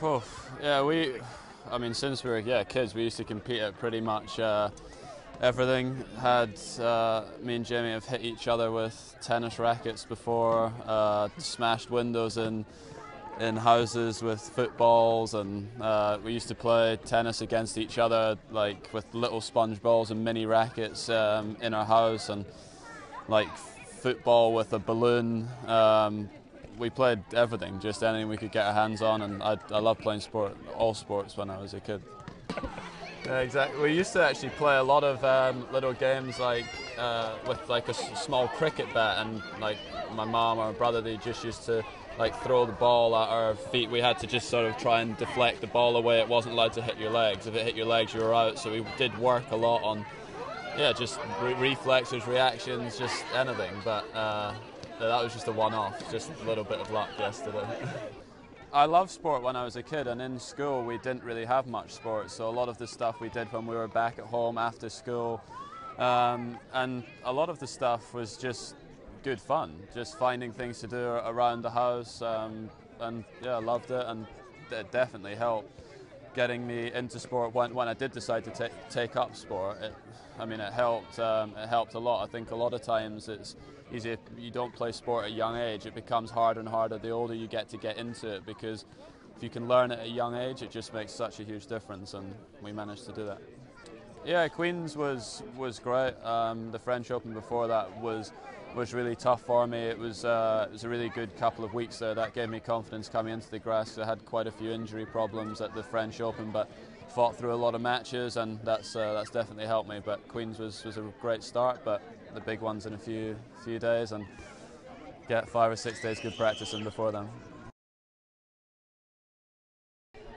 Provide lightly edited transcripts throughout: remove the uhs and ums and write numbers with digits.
Yeah, I mean, since we were kids, we used to compete at pretty much everything. Me and Jamie have hit each other with tennis rackets before, smashed windows in houses with footballs, and we used to play tennis against each other, like with little sponge balls and mini rackets in our house, and like football with a balloon. We played everything, just anything we could get our hands on, and I loved playing all sports when I was a kid. Yeah, exactly. We used to actually play a lot of little games like with like a small cricket bat, and like my mum or brother, they just used to like throw the ball at our feet. We had to just sort of try and deflect the ball away. It wasn't allowed to hit your legs. If it hit your legs, you were out. So we did work a lot on, just reflexes, reactions, just anything. But that was just a one-off, just a little bit of luck yesterday. I loved sport when I was a kid, and in school we didn't really have much sport, so a lot of the stuff we did when we were back at home after school, and a lot of the stuff was just good fun, just finding things to do around the house, and yeah, I loved it, and it definitely helped getting me into sport when I did decide to take up sport. It helped a lot. I think a lot of times it's easy if you don't play sport at a young age. It becomes harder and harder the older you get to get into it, because if you can learn it at a young age, it just makes such a huge difference, and we managed to do that. Yeah, Queen's was great. The French Open before that was really tough for me. It was a really good couple of weeks there. That gave me confidence coming into the grass. I had quite a few injury problems at the French Open, but fought through a lot of matches, and that's definitely helped me. But Queen's was a great start, but the big ones in a few days, and get 5 or 6 days good practice in before then.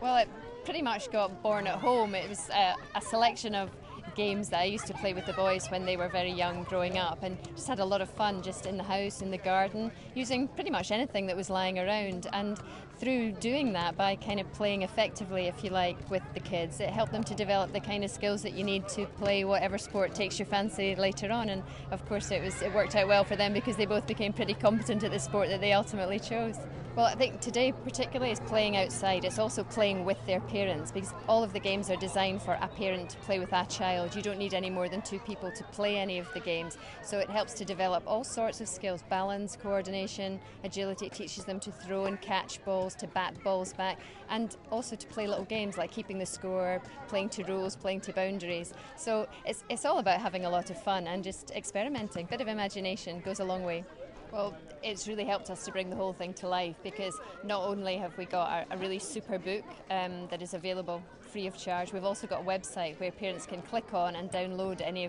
Well, it pretty much got born at home. It was a selection of games that I used to play with the boys when they were very young growing up, and just had a lot of fun just in the house, in the garden, using pretty much anything that was lying around. And through doing that, by kind of playing effectively, if you like, with the kids, it helped them to develop the kind of skills that you need to play whatever sport takes your fancy later on. And of course it worked out well for them, because they both became pretty competent at the sport that they ultimately chose. Well, I think today particularly is playing outside. It's also playing with their parents, because all of the games are designed for a parent to play with a child. You don't need any more than 2 people to play any of the games. So it helps to develop all sorts of skills: balance, coordination, agility. It teaches them to throw and catch balls, to bat balls back, and also to play little games like keeping the score, playing to rules, playing to boundaries. So it's all about having a lot of fun and just experimenting. A bit of imagination goes a long way. Well, it's really helped us to bring the whole thing to life, because not only have we got a really super book that is available free of charge, we've also got a website where parents can click on and download any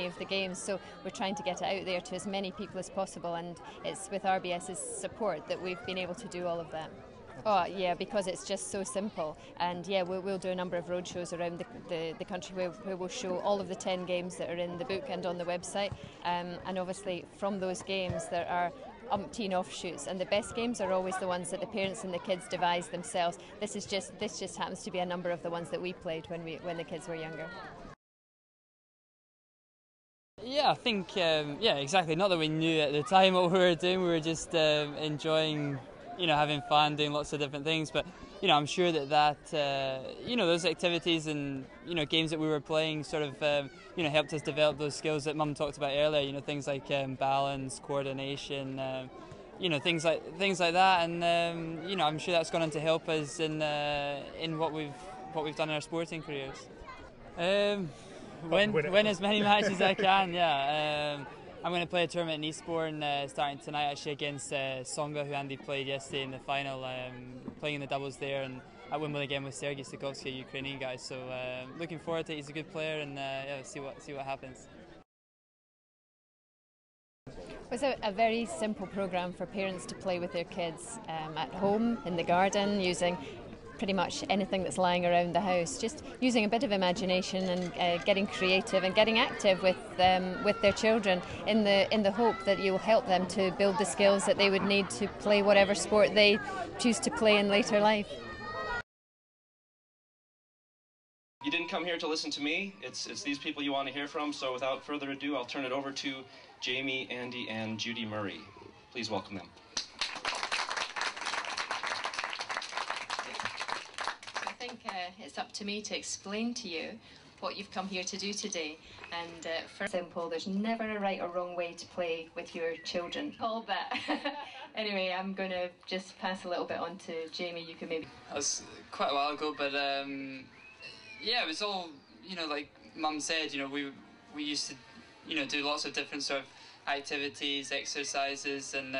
of the games. So we're trying to get it out there to as many people as possible, and it's with RBS's support that we've been able to do all of that. Oh yeah, because it's just so simple. And yeah, we'll do a number of road shows around the country where we'll show all of the 10 games that are in the book and on the website, and obviously from those games there are umpteen offshoots, and the best games are always the ones that the parents and the kids devise themselves. This just happens to be a number of the ones that we played when the kids were younger. Yeah, I think exactly. Not that we knew at the time what we were doing. We were just enjoying, having fun, doing lots of different things. But I'm sure that those activities and games that we were playing sort of helped us develop those skills that Mum talked about earlier. Things like balance, coordination, things like that. And I'm sure that's going on to help us in what we've done in our sporting careers. Win as many matches as I can. Yeah. I'm going to play a tournament in Eastbourne starting tonight, actually, against Songa, who Andy played yesterday in the final, playing in the doubles there, and at Wimbledon again with Sergei Sikovsky, a Ukrainian guy. So looking forward to it. He's a good player, and see what happens. It's a very simple programme for parents to play with their kids at home, in the garden, using pretty much anything that's lying around the house, just using a bit of imagination and getting creative and getting active with their children, in the hope that you'll help them to build the skills that they would need to play whatever sport they choose to play in later life. You didn't come here to listen to me. It's these people you want to hear from. So without further ado, I'll turn it over to Jamie, Andy, and Judy Murray. Please welcome them. it's up to me to explain to you what you've come here to do today. And for simple, there's never a right or wrong way to play with your children. All that. Anyway, I'm going to just pass a little bit on to Jamie. You can maybe... That was quite a while ago, but yeah, it was all, you know, like Mum said, you know, we used to, you know, do lots of different sort of activities, exercises, and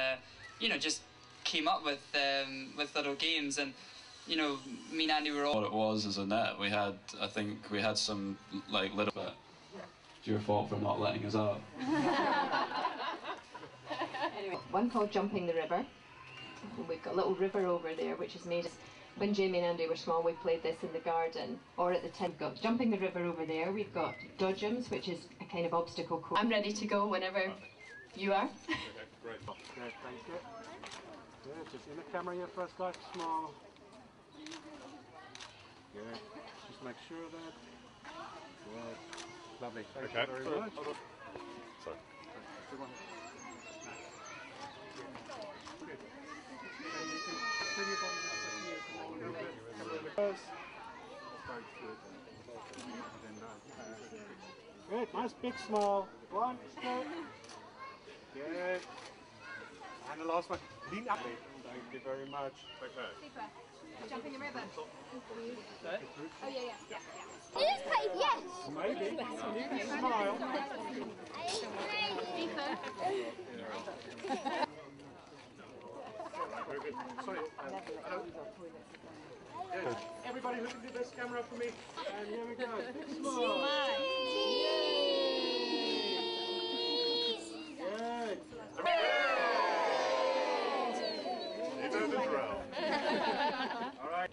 you know, just came up with little games. And you know, me and Andy were all... What it was is a net. I think we had some like little bit. It's your fault for not letting us out. Anyway, one called Jumping the River. We've got a little river over there which is made... When Jamie and Andy were small, we played this in the garden, or at the time. We've got Jumping the River over there. We've got Dodgems, which is a kind of obstacle course. I'm ready to go whenever you are. Okay, great. Good, thank you. Good, just in the camera here first, guys, small. Good, just make sure that. Good, lovely. Thank you very much. Hold on. Sorry. Good one. Good. And you can bring your body up here, a little bit, come a little bit close. Good, nice big smile. 1, 2. Good. And the last one. Lean up. Thank you very much. Okay. Super. Jumping the river. Oh, yeah. Yes, yes. Maybe. You can smile. Very good. Sorry. Hello. Good. Everybody look into this camera for me. And here we go. Big smile. Good. You know the drill. All right.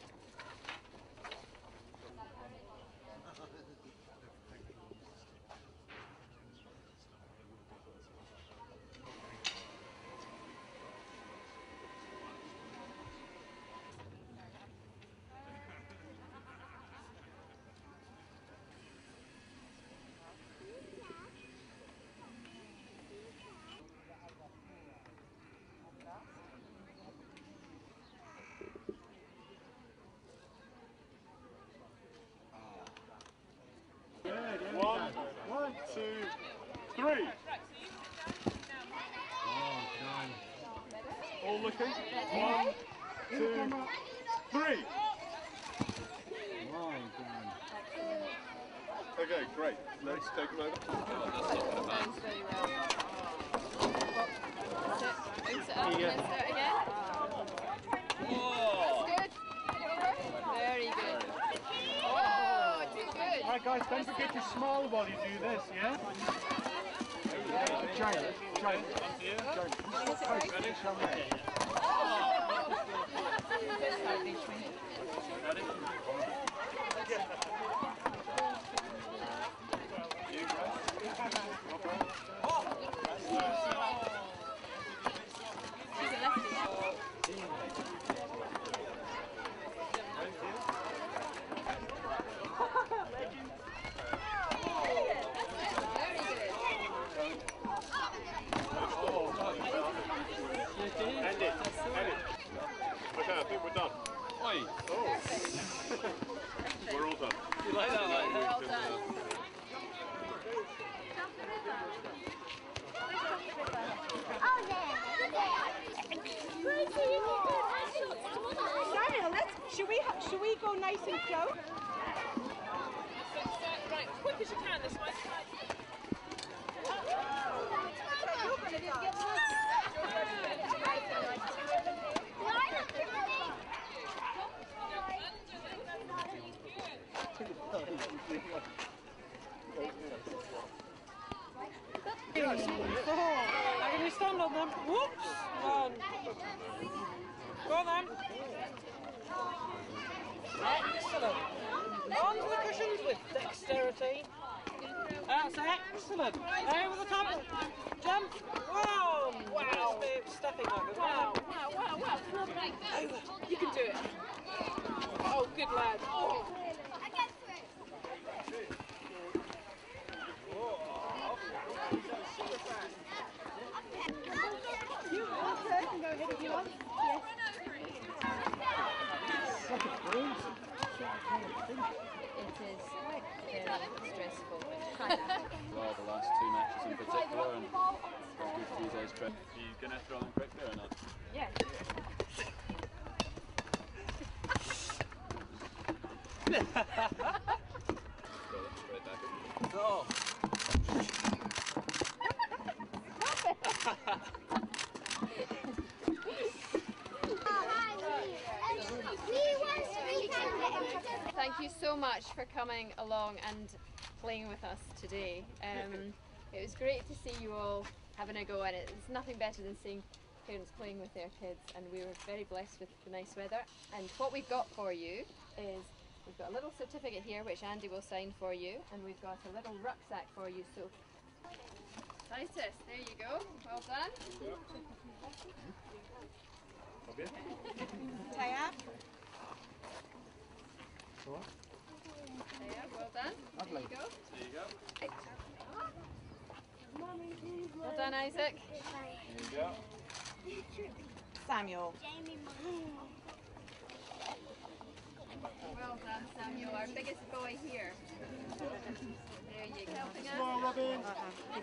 One, 2, 3. All looking. 1, 2, 3. Okay, great. Let's take it over. Sounds very well. Bounce it up, let's do it again. That's good. Very good. Oh, too good. Alright guys, don't forget to smile while you do this, yeah? Try it. Okay, I think we're done. Oi. Oh. We're all done. You like that one? We're all done. Oh, there. Daniel, should we go nice and close? Right, as quick as you can this way. Now can we stand on them? Whoops! Run. Go on then. Excellent. Onto the cushions with dexterity. That's excellent. Over the top. Jump. Whoa! Wow. Stepping over. Wow. Over. You can do it. Oh, good lad. Oh. stressful. Well, the last 2 matches in particular, and it's good to use those tricks. Are you going to throw them quickly or not? Yeah. Straight back in. Oh! Thank you so much for coming along and playing with us today. It was great to see you all having a go, and it's nothing better than seeing parents playing with their kids, and we were very blessed with the nice weather. And what we've got for you is we've got a little certificate here which Andy will sign for you, and we've got a little rucksack for you. So Titus, there you go. Well done. Taya. There, well done. There you go. There you go. Well done, Isaac. There you go. Samuel. Well done, Samuel, our biggest boy here. There you go. Helping us. Come on, Robin.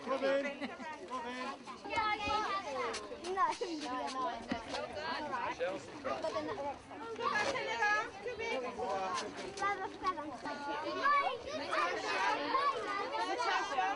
Robin. Robin. Well done. Chelsea. Natasha.